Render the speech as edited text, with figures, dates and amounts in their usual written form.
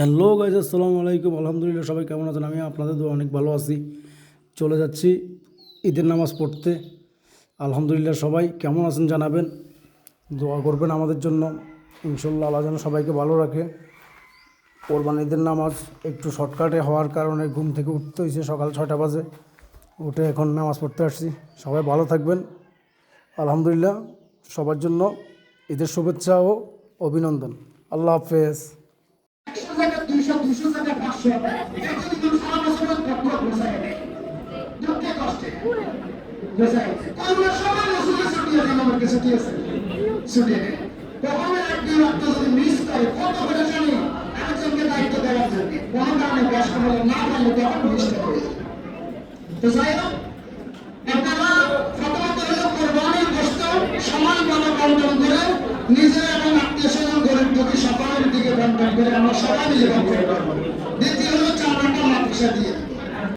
Hello guys, আসসালামু আলাইকুম। আলহামদুলিল্লাহ, সবাই কেমন আছেন? আমি আপনাদের দোয়া অনেক ভালো আছি। চলে যাচ্ছি ঈদের নামাজ পড়তে। আলহামদুলিল্লাহ, সবাই কেমন আছেন জানাবেন, দোয়া করবেন আমাদের জন্য। ইনশাল্লাহ আল্লাহ যেন সবাইকে ভালো রাখে। কোরবান ঈদের নামাজ একটু শর্টকাটে হওয়ার কারণে ঘুম থেকে উঠতে হয়েছে সকাল 6টা বাজে। উঠে এখন নামাজ পড়তে আসছি। সবাই ভালো থাকবেন। আলহামদুলিল্লাহ, সবার জন্য ঈদের শুভেচ্ছা ও অভিনন্দন। আল্লাহ হাফেজ। 100 জায়গায় 200, 200 জায়গায় 500, এটা যদি কেউ সারা বছরের ভক্ত বোঝায় নেয়, দুঃখে কষ্টে বোঝায় আমরা সবাই রসুলের ছুটিয়ে দিন, আমার কাছে ছুটিয়ে ছুটিয়ে নেই। কখনো একদিন আপনি যদি মিস করে কত করে জানি আরেকজনকে দায়িত্ব দেওয়ার জন্য কোনো কারণে ব্যস্ত হলে না পারলে তখন মিসটা হয়ে যায়। তো যাই হোক, আপনারা প্রথমত হলো কোরবানির গোশত সমানভাবে বন্টন করে নিজের এবং আত্মীয় স্বজন গরিব দুঃখী সকলের দিকে বন্টন করে আমরা সবাই মিলে বন্টন করবো। দ্বিতীয় হলো চাঁদাটা মাদ্রাসা দিয়ে